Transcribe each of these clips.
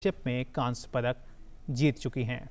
Championship में कांस्य पदक जीत चुकी हैं।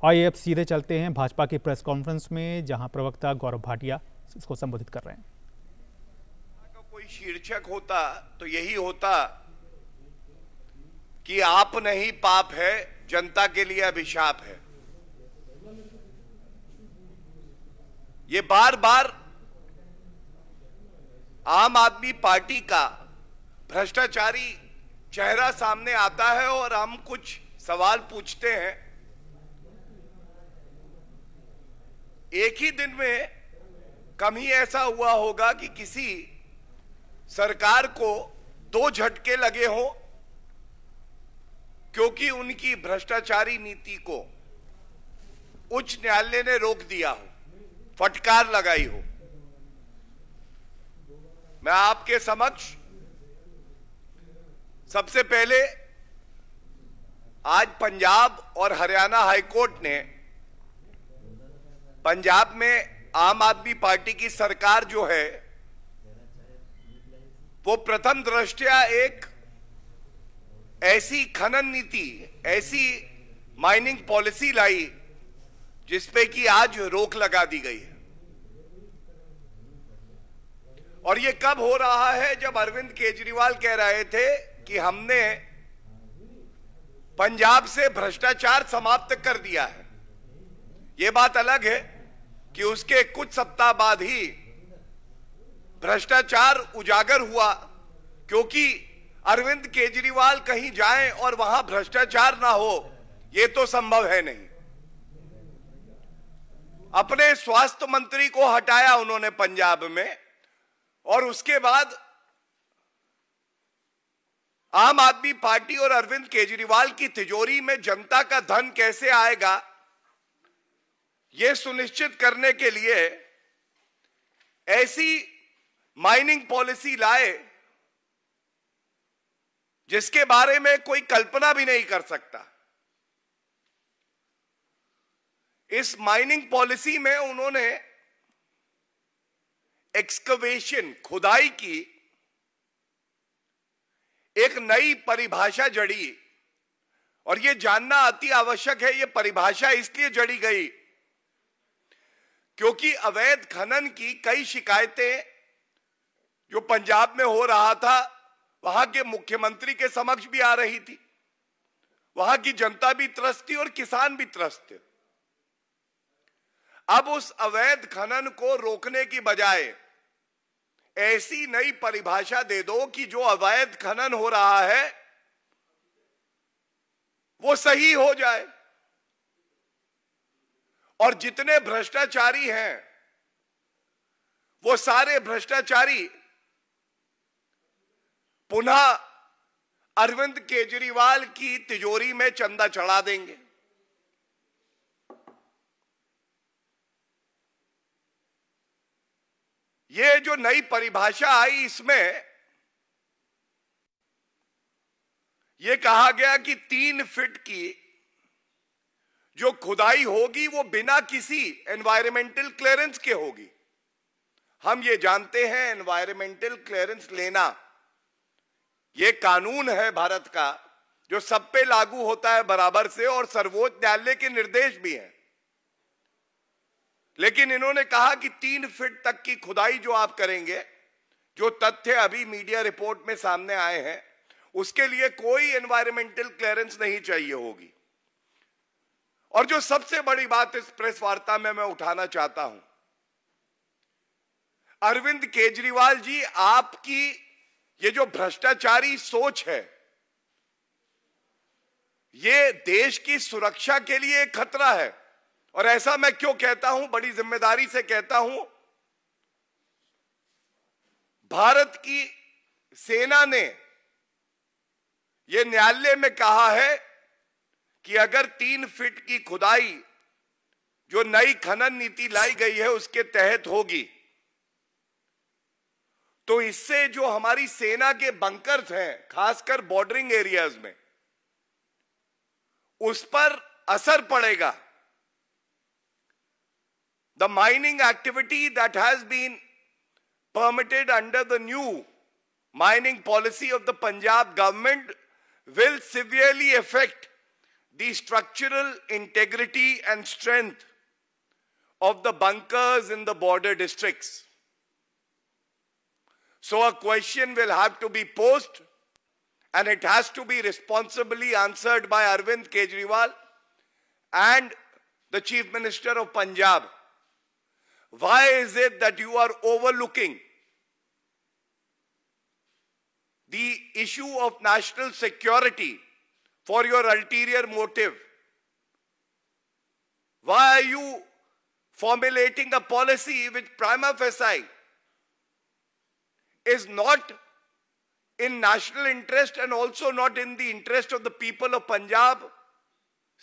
आइए अब सीधे चलते हैं भाजपा की प्रेस कॉन्फ्रेंस में, जहां प्रवक्ता गौरव भाटिया इसको संबोधित कर रहे हैं। कोई शीर्षक होता तो यही होता कि आप नहीं पाप है, जनता के लिए अभिशाप है। ये बार बार आम आदमी पार्टी का भ्रष्टाचारी चेहरा सामने आता है और हम कुछ सवाल पूछते हैं। एक ही दिन में कम ही ऐसा हुआ होगा कि किसी सरकार को दो झटके लगे हों, क्योंकि उनकी भ्रष्टाचारी नीति को उच्च न्यायालय ने रोक दिया हो, फटकार लगाई हो। मैं आपके समक्ष सबसे पहले आज पंजाब और हरियाणा हाईकोर्ट ने पंजाब में आम आदमी पार्टी की सरकार जो है वो प्रथम दृष्टया एक ऐसी खनन नीति, ऐसी माइनिंग पॉलिसी लाई जिसपे कि आज रोक लगा दी गई है। और ये कब हो रहा है? जब अरविंद केजरीवाल कह रहे थे कि हमने पंजाब से भ्रष्टाचार समाप्त कर दिया है। ये बात अलग है कि उसके कुछ सप्ताह बाद ही भ्रष्टाचार उजागर हुआ, क्योंकि अरविंद केजरीवाल कहीं जाएं और वहां भ्रष्टाचार ना हो, यह तो संभव है नहीं। अपने स्वास्थ्य मंत्री को हटाया उन्होंने पंजाब में, और उसके बाद आम आदमी पार्टी और अरविंद केजरीवाल की तिजोरी में जनता का धन कैसे आएगा, यह सुनिश्चित करने के लिए ऐसी माइनिंग पॉलिसी लाए जिसके बारे में कोई कल्पना भी नहीं कर सकता। इस माइनिंग पॉलिसी में उन्होंने एक्सकवेशन, खुदाई की एक नई परिभाषा जड़ी। और यह जानना अति आवश्यक है, यह परिभाषा इसलिए जड़ी गई क्योंकि अवैध खनन की कई शिकायतें जो पंजाब में हो रहा था, वहां के मुख्यमंत्री के समक्ष भी आ रही थी। वहां की जनता भी त्रस्त थी और किसान भी त्रस्त थे। अब उस अवैध खनन को रोकने की बजाय ऐसी नई परिभाषा दे दो कि जो अवैध खनन हो रहा है वो सही हो जाए, और जितने भ्रष्टाचारी हैं वो सारे भ्रष्टाचारी पुनः अरविंद केजरीवाल की तिजोरी में चंदा चढ़ा देंगे। ये जो नई परिभाषा आई, इसमें यह कहा गया कि 3 फीट की जो खुदाई होगी वो बिना किसी एनवायरमेंटल क्लियरेंस के होगी। हम ये जानते हैं एनवायरमेंटल क्लियरेंस लेना ये कानून है भारत का, जो सब पे लागू होता है बराबर से, और सर्वोच्च न्यायालय के निर्देश भी हैं। लेकिन इन्होंने कहा कि 3 फीट तक की खुदाई जो आप करेंगे, जो तथ्य अभी मीडिया रिपोर्ट में सामने आए हैं, उसके लिए कोई एनवायरमेंटल क्लियरेंस नहीं चाहिए होगी। और जो सबसे बड़ी बात इस प्रेस वार्ता में मैं उठाना चाहता हूं, अरविंद केजरीवाल जी, आपकी ये जो भ्रष्टाचारी सोच है, ये देश की सुरक्षा के लिए एक खतरा है। और ऐसा मैं क्यों कहता हूं, बड़ी जिम्मेदारी से कहता हूं। भारत की सेना ने यह न्यायालय में कहा है कि अगर 3 फीट की खुदाई जो नई खनन नीति लाई गई है उसके तहत होगी, तो इससे जो हमारी सेना के बंकर्स हैं, खासकर बॉर्डरिंग एरियाज में, उस पर असर पड़ेगा। The mining activity that has been permitted under the new mining policy of the Punjab government will severely affect the structural integrity and strength of the bunkers in the border districts. So a question will have to be posed, and it has to be responsibly answered by Arvind Kejriwal and the Chief Minister of Punjab. Why is it that you are overlooking the issue of national security for your ulterior motive? Why are you formulating a policy which prima facie is not in national interest and also not in the interest of the people of Punjab,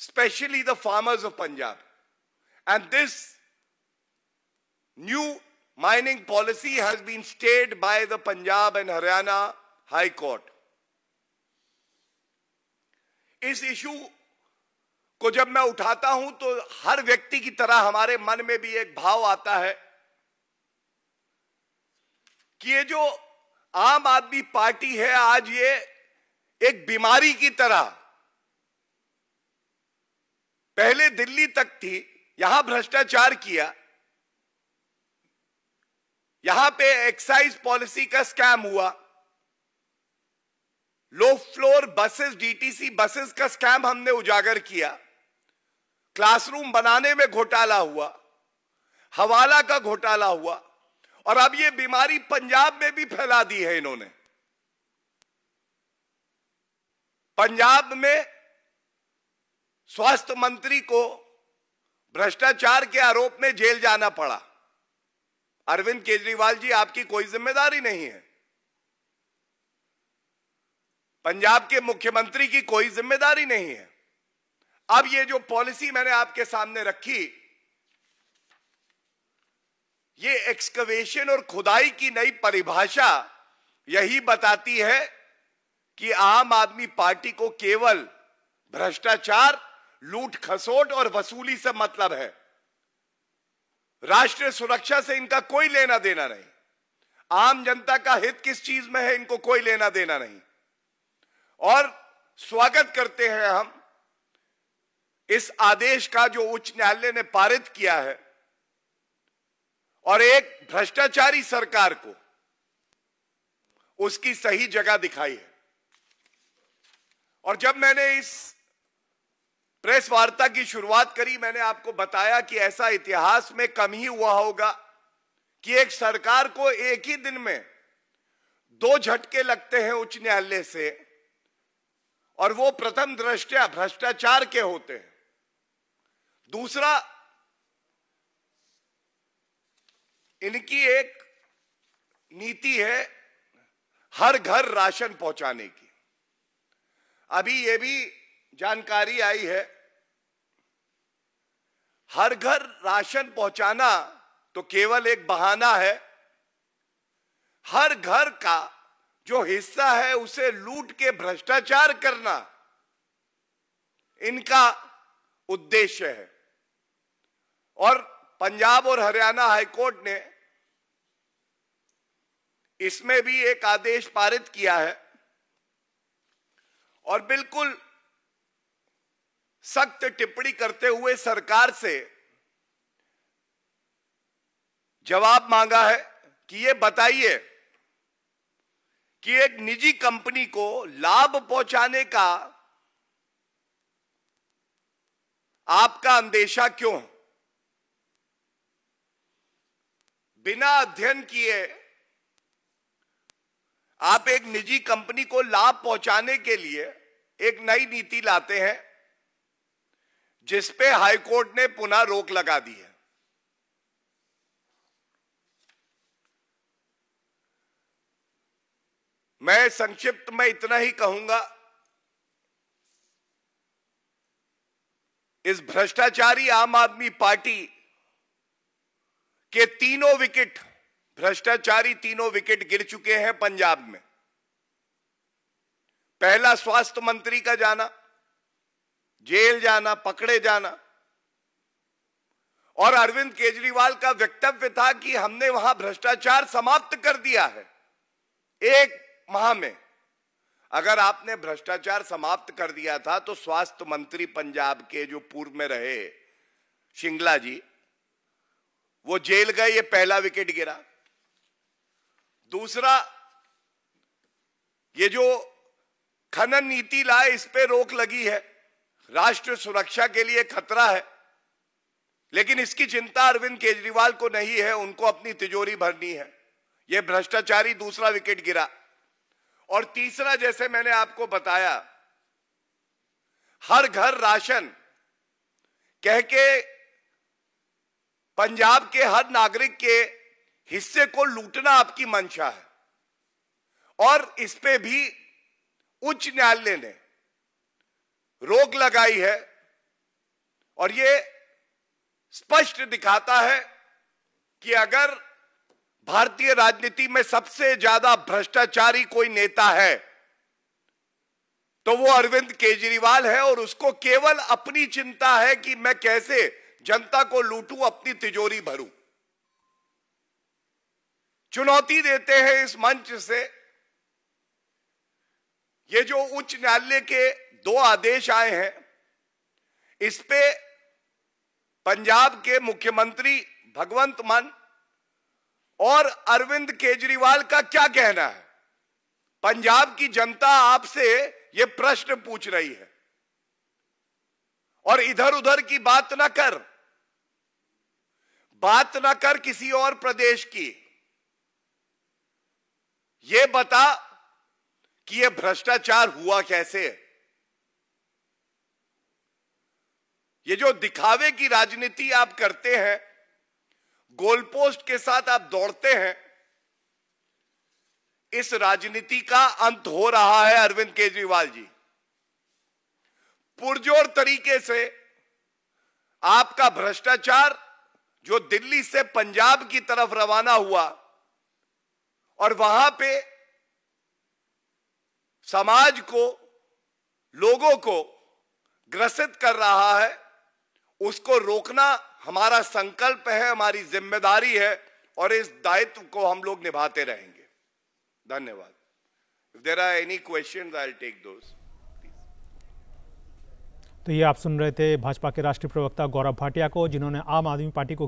especially the farmers of Punjab? And this new mining policy has been stayed by the Punjab and Haryana High Court. इस issue को जब मैं उठाता हूं तो हर व्यक्ति की तरह हमारे मन में भी एक भाव आता है कि ये जो आम आदमी पार्टी है, आज ये एक बीमारी की तरह पहले दिल्ली तक थी, यहां भ्रष्टाचार किया, यहां पे एक्साइज पॉलिसी का स्कैम हुआ, low floor buses, DTC buses का स्कैम हमने उजागर किया, क्लासरूम बनाने में घोटाला हुआ, हवाला का घोटाला हुआ, और अब ये बीमारी पंजाब में भी फैला दी है इन्होंने। पंजाब में स्वास्थ्य मंत्री को भ्रष्टाचार के आरोप में जेल जाना पड़ा। अरविंद केजरीवाल जी, आपकी कोई जिम्मेदारी नहीं है, पंजाब के मुख्यमंत्री की कोई जिम्मेदारी नहीं है। अब ये जो पॉलिसी मैंने आपके सामने रखी, ये एक्सकवेशन और खुदाई की नई परिभाषा यही बताती है कि आम आदमी पार्टी को केवल भ्रष्टाचार, लूट खसोट और वसूली से मतलब है। राष्ट्रीय सुरक्षा से इनका कोई लेना देना नहीं, आम जनता का हित किस चीज में है इनको कोई लेना देना नहीं। और स्वागत करते हैं हम इस आदेश का जो उच्च न्यायालय ने पारित किया है और एक भ्रष्टाचारी सरकार को उसकी सही जगह दिखाई है। और जब मैंने इस प्रेस वार्ता की शुरुआत करी, मैंने आपको बताया कि ऐसा इतिहास में कम ही हुआ होगा कि एक सरकार को एक ही दिन में 2 झटके लगते हैं उच्च न्यायालय से, और वो प्रथम दृष्टया भ्रष्टाचार के होते हैं। दूसरा, इनकी एक नीति है हर घर राशन पहुंचाने की। अभी ये भी जानकारी आई है, हर घर राशन पहुंचाना तो केवल एक बहाना है, हर घर का जो हिस्सा है उसे लूट के भ्रष्टाचार करना इनका उद्देश्य है। और पंजाब और हरियाणा हाईकोर्ट ने इसमें भी एक आदेश पारित किया है और बिल्कुल सख्त टिप्पणी करते हुए सरकार से जवाब मांगा है कि ये बताइए कि एक निजी कंपनी को लाभ पहुंचाने का आपका अंदेशा क्यों? बिना अध्ययन किए आप एक निजी कंपनी को लाभ पहुंचाने के लिए एक नई नीति लाते हैं जिस पे हाईकोर्ट ने पुनः रोक लगा दी है। मैं संक्षिप्त में इतना ही कहूंगा, इस भ्रष्टाचारी आम आदमी पार्टी के तीनों विकेट, भ्रष्टाचारी तीनों विकेट गिर चुके हैं पंजाब में। पहला स्वास्थ्य मंत्री का जाना, जेल जाना, पकड़े जाना, और अरविंद केजरीवाल का वक्तव्य था कि हमने वहां भ्रष्टाचार समाप्त कर दिया है 1 माह में। अगर आपने भ्रष्टाचार समाप्त कर दिया था तो स्वास्थ्य मंत्री पंजाब के जो पूर्व में रहे शिंगला जी, वो जेल गए, ये पहला विकेट गिरा। दूसरा, ये जो खनन नीति लाए, इस पे रोक लगी है, राष्ट्र सुरक्षा के लिए खतरा है, लेकिन इसकी चिंता अरविंद केजरीवाल को नहीं है, उनको अपनी तिजोरी भरनी है। यह भ्रष्टाचारी दूसरा विकेट गिरा। और तीसरा, जैसे मैंने आपको बताया, हर घर राशन कह के पंजाब के हर नागरिक के हिस्से को लूटना आपकी मंशा है, और इस पे भी उच्च न्यायालय ने रोक लगाई है। और ये स्पष्ट दिखाता है कि अगर भारतीय राजनीति में सबसे ज्यादा भ्रष्टाचारी कोई नेता है तो वो अरविंद केजरीवाल है, और उसको केवल अपनी चिंता है कि मैं कैसे जनता को लूटूं, अपनी तिजोरी भरूं। चुनौती देते हैं इस मंच से, ये जो उच्च न्यायालय के 2 आदेश आए हैं, इस पे पंजाब के मुख्यमंत्री भगवंत मान और अरविंद केजरीवाल का क्या कहना है? पंजाब की जनता आपसे ये प्रश्न पूछ रही है। और इधर उधर की बात ना कर किसी और प्रदेश की, ये बता कि ये भ्रष्टाचार हुआ कैसे। ये जो दिखावे की राजनीति आप करते हैं, गोलपोस्ट के साथ आप दौड़ते हैं, इस राजनीति का अंत हो रहा है अरविंद केजरीवाल जी। पुरजोर तरीके से आपका भ्रष्टाचार जो दिल्ली से पंजाब की तरफ रवाना हुआ और वहां पे समाज को, लोगों को ग्रसित कर रहा है, उसको रोकना हमारा संकल्प है, हमारी जिम्मेदारी है, और इस दायित्व को हम लोग निभाते रहेंगे। धन्यवाद। If there are any questions, I'll take those. तो ये आप सुन रहे थे भाजपा के राष्ट्रीय प्रवक्ता गौरव भाटिया को, जिन्होंने आम आदमी पार्टी को